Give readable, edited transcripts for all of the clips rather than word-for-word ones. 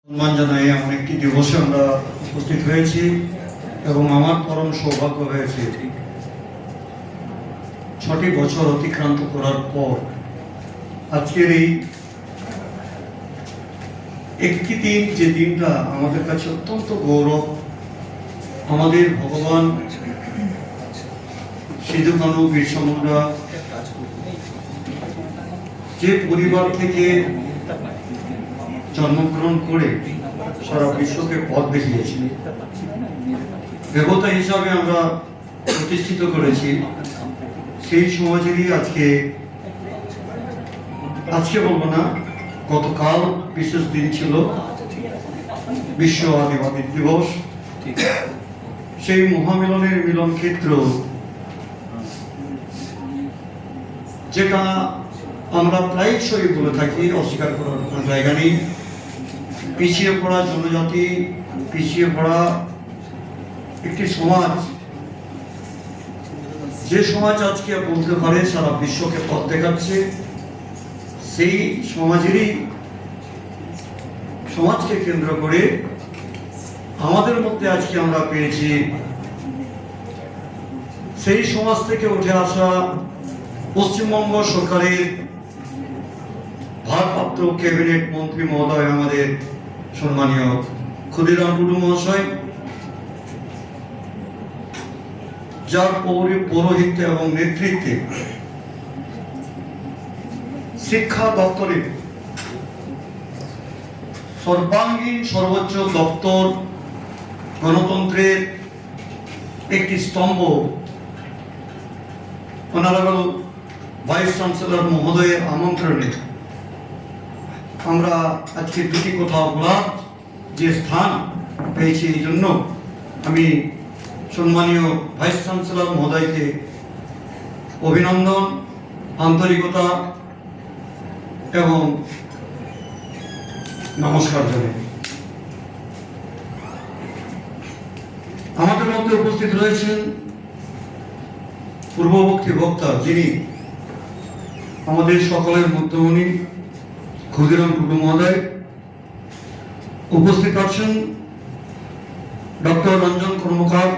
সম্মান জানাই এমন একটি দিবসে আমরা উপস্থিত হয়েছি এবং আমার পরম সৌভাগ্য হয়েছে ৬টি বছর অতিক্রান্ত করার পর আজকের এই একটি দিন, যে দিনটা আমাদের কাছে অত্যন্ত গৌরব। আমাদের ভগবান সিধু কানু বিরসা মুন্ডা যে পরিবার থেকে জন্মগ্রহণ করে সারা বিশ্বকে পথ দেখিয়েছি, দেবতা হিসাবে আমরা প্রতিষ্ঠিত করেছি, সেই সমাজেরই আজকে বলবো না, গতকাল বিশেষ দিন ছিল, বিশ্ব আদিবাসী দিবস। সেই মহামিলনের মিলন ক্ষেত্র, যেটা আমরা প্রায়শই বলে থাকি, অস্বীকার করার কোনো জায়গা নেই। পিছিয়ে পড়া জনজাতি, পিছিয়ে পড়া একটি সমাজ, যে সমাজ আজকে বলতে পারে সারা বিশ্বকে পথ দেখাচ্ছে, সেই সমাজকে কেন্দ্র করে আমাদের মধ্যে আজকে আমরা পেয়েছি সেই সমাজ থেকে উঠে আসা পশ্চিমবঙ্গ সরকারের ভারপ্রাপ্ত ক্যাবিনেট মন্ত্রী মহোদয়, আমাদের সম্মানীয় ক্ষুদিরাম টুডু মহাশয়, যার পৌরোহিত্যে এবং নেতৃত্বে শিক্ষা দপ্তরে সর্বাঙ্গীন সর্বোচ্চ দপ্তর, গণতন্ত্রের একটি স্তম্ভ, অনারেবল ভাইস চ্যান্সেলর মহোদয়ের আমন্ত্রণে আমরা আজকে দুটি কথা বলার যে স্থান পেয়েছি, এই জন্য আমি সম্মানীয় ভাইস চ্যান্সেলর মহোদয়কে অভিনন্দন, আন্তরিকতা এবং নমস্কার জানাই। আমাদের মধ্যে উপস্থিত রয়েছেন পূর্ববর্তী বক্তা, যিনি আমাদের সকলের মধ্যমণি ক্ষুদিরাম টুডু মহোদয়। উপস্থিত আছেন doctor Ranjan Karmakar,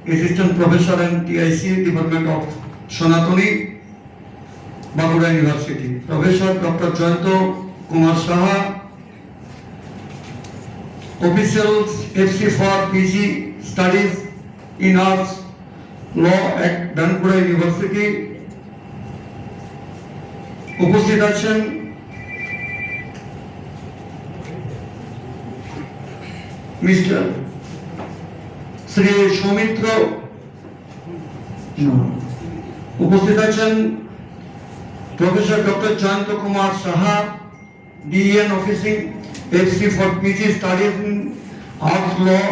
assistant professor and TIC, department of সনাতনী, Bankura university. Professor doctor Jayanta Kumar Saha, officials FC for PG Studies in Arts Law at Bankura university. উপস্থিত আছেন মিস্টার শ্রী সৌমিত্র, উপস্থিত আছেন professor doctor Jayanta Kumar Saha, DEN অফিসিং FC for PG Studies in Arts Law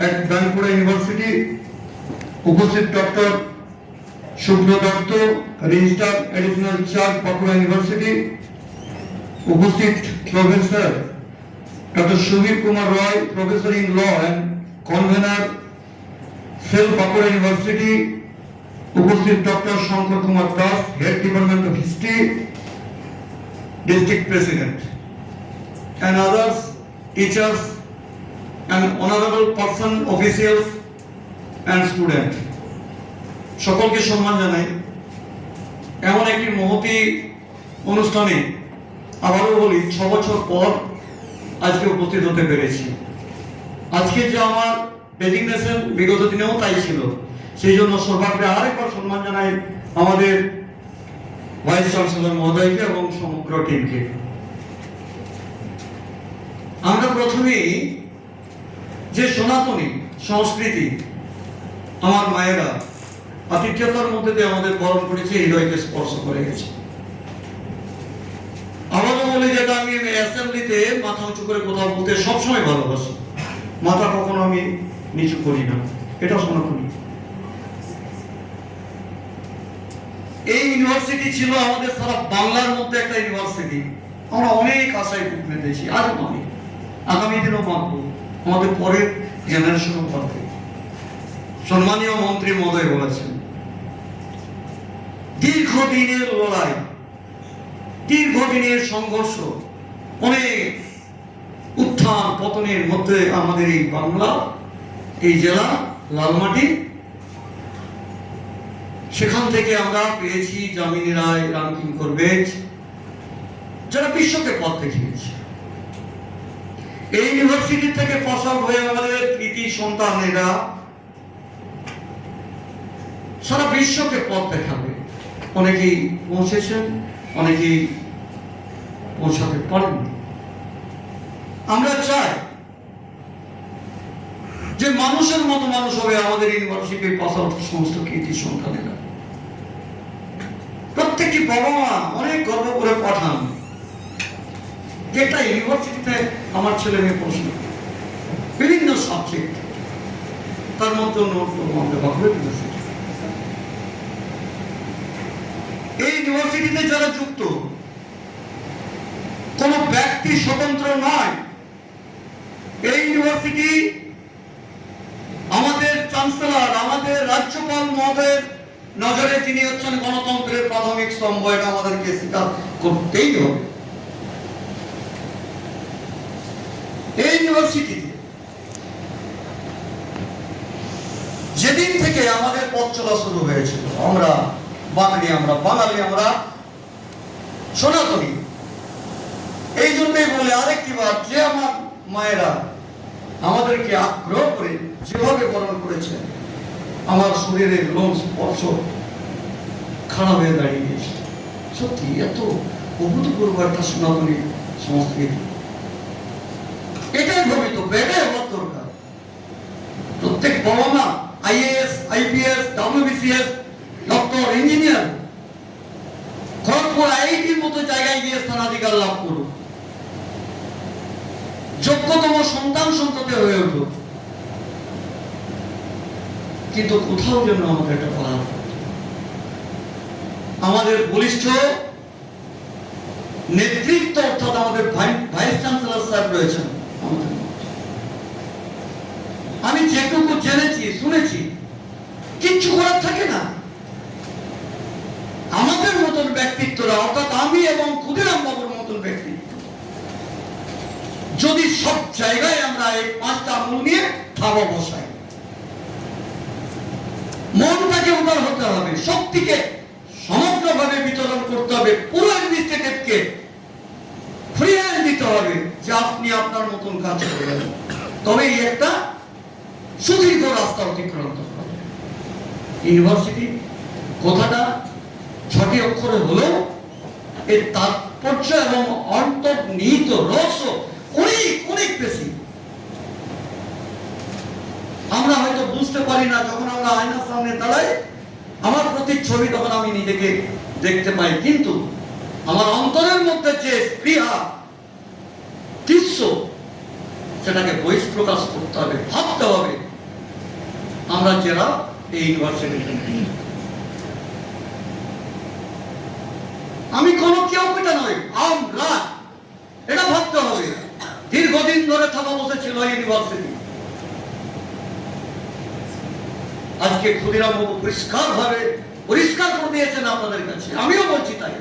at Bankura university. উপস্থিত doctor Shubhra Dutta, registrar additional charge, Bankura university. উপস্থিত professor doctor Subir Kumar Roy, professor in law and convener, cell, Bankura university. উপস্থিত doctor Shankar Kumar Das, head department of history, district president, and others, teachers and honorable person, officials and students, সকলকে সম্মান জানাই। এমন একটি মহতী অনুষ্ঠানে আবারও বলি, 6 বছর পর আজকে উপস্থিত হতে পেরেছি। আজকে যে আমার ডেজিগনেশন, বিগত দিনেও তাই ছিল, সেই জন্য সর্বাগ্রে আরেকবার সম্মান জানাই আমাদের ভাইস চ্যান্সেলর মহোদয়কে এবং সমগ্র টিমকে। আমরা প্রথমেই যে সনাতনী সংস্কৃতি, আমার মায়েরা আতিথ্যতার মধ্যে দিয়ে আমাদের বরণ করেছে, হৃদয়কে স্পর্শ করে গেছে। আবারও বলি, যেটা আমি অ্যাসেম্বলিতে মাথা উঁচু করে কথা বলতে সবসময় ভালোবাসি, মাথা কখনো আমি নিচু করি না, এটা সনাতনী। এই ইউনিভার্সিটি ছিল আমাদের সারা বাংলার মধ্যে একটা ইউনিভার্সিটি। আমরা অনেক আশায় বুক পেতেছি, আজও মানি, আগামী দিনও মানব, আমাদের পরের জেনারেশনও পাবে। সম্মানীয় মন্ত্রী মহোদয় বলেছেন, দীর্ঘদিনের লড়াই, দীর্ঘদিনের সংঘর্ষ, অনেক উত্থান পতনের মধ্যে আমাদের এই বাংলা, এই জেলা লালমাটি, সেখান থেকে আমরা পেয়েছি যামিনী রায়, রামকিঙ্কর বেজ, যারা বিশ্বকে পথ দেখিয়েছে। এই ইউনিভার্সিটি থেকে পাস আউট হয়ে আমাদের কৃতি সন্তানেরা সারা বিশ্বকে পথ দেখাবে। অনেকেই পৌঁছেছেন, অনেকেই পৌঁছাতে পারেননি। আমরা চাই যে মানুষের মতো মানুষ হবে আমাদের ইউনিভার্সিটির পাস আউট সমস্ত কৃতি সন্তানেরা। প্রত্যেকটি বাবা মা অনেক গর্ব করে পাঠান যে একটা ইউনিভার্সিটিতে আমার ছেলে মেয়ে পড়াশোনা করে, বিভিন্ন সাবজেক্ট, তার মধ্যে অন্যতম আমাদের বাঁকুড়া ইউনিভার্সিটি। এই ইউনিভার্সিটিতে যারা যুক্ত কোন ব্যক্তি স্বতন্ত্র নয়। এই ইউনিভার্সিটি আমাদের চ্যান্সেলর, আমাদের রাজ্যপাল মহোদয়ের নজরে তিনি হচ্ছেন গণতন্ত্রের প্রাথমিক স্তম্ভ। এটা আমাদেরকে স্বীকার করতেই হবে। এই ইউনিভার্সিটিতে যেদিন থেকে আমাদের পথ চলা শুরু হয়েছিল, আমরা বাঙালি, আমরা বাঙালি, আমরা সনাতনী, এই জন্যই বলে আরেকটি বার, যে আমার মায়েরা আমাদেরকে আগ্রহ করে যেভাবে বরণ করেছে, আমার শরীরের লোম স্পর্শ খারাপ হয়ে দাঁড়িয়ে গেছে। সত্যি এত অভূতপূর্ব একটা সনাতনী সংস্কৃতি, এটাই ভবিতব্য, এটাই হওয়ার দরকার। প্রত্যেক বাবা মা IAS, IPS, WBCS, doctor, engineer, Kharagpur আইআইটির মতো জায়গায় গিয়ে স্থানাধিকার লাভ করুক, যোগ্যতম সন্তান সন্ততি হয়ে উঠুক। কিন্তু কোথাও যেন আমাদের একটা পাওয়া, আমাদের বলিষ্ঠ নেতৃত্ব অর্থাৎ আমাদের ভাইস চ্যান্সেলর স্যার রয়েছেন আমাদের। আমি যেটুকু জেনেছি, শুনেছি, কিচ্ছু করার থাকে না। আমাদের মতন ব্যক্তিত্বরা, অর্থাৎ আমি এবং ক্ষুদিরাম বাবুর মতন ব্যক্তিত্ব, যদি সব জায়গায় আমরা এই 5টা আঙুল নিয়ে থাবা বসাই, মনটাকে উদার হতে হবে, শক্তিকে সমগ্রভাবে বিতরণ করতে হবে, পুরো অ্যাডমিনিস্ট্রেটিভকে ফ্রি হ্যান্ড দিতে হবে যে আপনি আপনার মতন কাজ করবেন, তবেই একটা সুদীর্ঘ রাস্তা অতিক্রম করতে হবে। ইউনিভার্সিটি কথাটা 6টি অক্ষরে হলেও এর তাৎপর্য এবং অন্তর্নিহিত রহস্য অনেক অনেক বেশি। আমরা হয়তো বুঝতে পারি না, যখন আমরা আয়নার সামনে দাঁড়াই আমার প্রতিচ্ছবি তখন আমি নিজেকে দেখতে পাই, কিন্তু আমার অন্তরের মধ্যে যে স্পৃহা, দৃশ্য, সেটাকে বহিঃপ্রকাশ করতে হবে, ভাবতে হবে। আমরা যারা এই ইউনিভার্সিটিতে, আমি কোনো কেউ এটা নয়, আমরা এটা ভাবতে হবে। দীর্ঘদিন ধরে থাকা বসেছিল ইউনিভার্সিটি, আজকে ক্ষুদিরাম বাবু পরিষ্কার করে দিয়েছেন আপনাদের কাছে, আমিও বলছি তাই।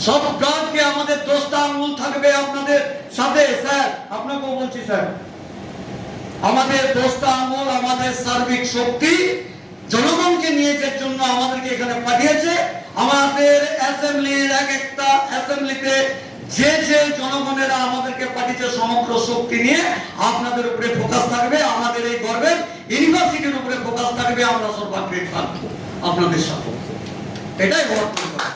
সব গ্রামকে আমাদের 10টা আঙুল থাকবে আপনাদের সাথে। স্যার, আপনাকেও বলছি স্যার, আমাদের 10টা আঙুল, আমাদের সার্বিক শক্তি জনগণকে নিয়েছের জন্য আমাদেরকে এখানে পাঠিয়েছে। আমাদের অ্যাসেম্বলির এক একটা অ্যাসেম্বলিতে যে যে জনগণেরা আমাদেরকে পাঠিয়েছে, সমগ্র শক্তি নিয়ে আপনাদের উপরে ফোকাস থাকবে, আমাদের এই গর্বের ইউনিভার্সিটির উপরে ফোকাস থাকবে। আমরা সর্বাগ্রে থাকবো আপনাদের সাথে, এটাই বড় কথা।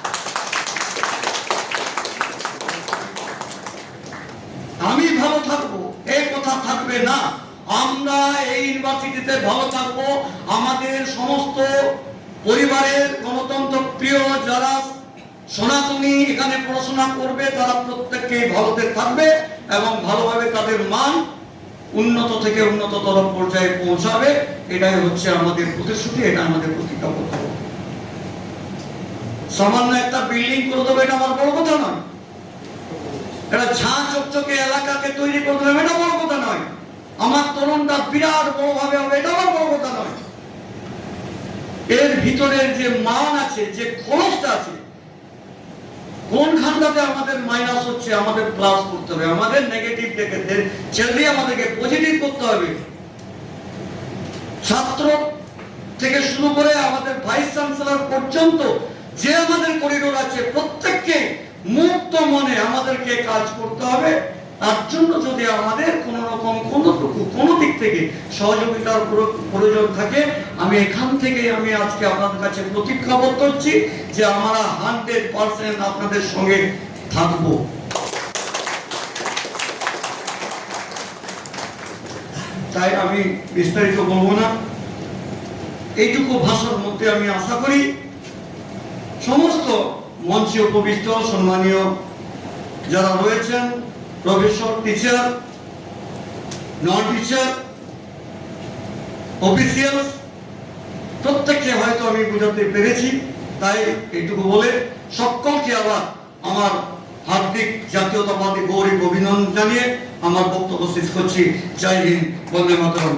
আমি ভালো থাকবো এই কথা থাকবে না, আমরা এই ইউনিভার্সিটিতে ভালো থাকবো। আমাদের সমস্ত পরিবারের গণতন্ত্র প্রিয় যারা সনাতনী এখানে পড়াশোনা করবে, তারা প্রত্যেককেই ভালোতে থাকবে এবং ভালোভাবে তাদের মান উন্নত থেকে উন্নততর পর্যায়ে পৌঁছাবে। এটাই হচ্ছে আমাদের প্রতিশ্রুতি, এটা আমাদের প্রতিজ্ঞাবদ্ধ। সামান্য একটা বিল্ডিং করে দেবে, এটা আমার বড় কথা নয়। এটা ঝাঁ চকচকে এলাকাকে তৈরি করে দেবে, এটা বড় কথা নয়। আমার তরুণটা বিরাট বড় ভাবে হবে, এটা আমার বড় কথা নয়। এর ভিতরের যে মান আছে, যে খরচটা আছে, কোন খানটাতে আমাদের মাইনাস হচ্ছে আমাদের প্লাস করতে হবে, আমাদের নেগেটিভ থেকে ছেড়ে আমাদেরকে পজিটিভ করতে হবে। ছাত্র থেকে শুরু করে আমাদের ভাইস চ্যান্সেলর পর্যন্ত যে আমাদের করিডোর আছে প্রত্যেককে মুক্ত মনে আমাদেরকে কাজ করতে হবে। তার জন্য যদি আমাদের কোনো রকম কোনো দিক থেকে সহযোগিতার প্রয়োজন থাকে, আমি এখান থেকে আমি আজকে আপনাদের কাছে প্রতিজ্ঞাবদ্ধ হচ্ছি যে আমরা 100% আপনাদের সঙ্গে থাকবো। তাই আমি বিস্তারিত বলবো না, এইটুকু ভাষার মধ্যে আমি আশা করি সমস্ত মঞ্চে উপবিষ্ট সম্মানীয় যারা রয়েছেন, প্রফেসর, টিচার, নন টিচার, অফিসিয়ালস, প্রত্যেককে হয়তো আমি বোঝাতে পেরেছি। তাই এইটুকু বলে সকলকে আবার আমার হার্দিক জাতীয়তাবাদী গৌরব অভিনন্দন জানিয়ে আমার বক্তব্য শেষ করছি। জয় হিন্দ, বন্দে মাতরম।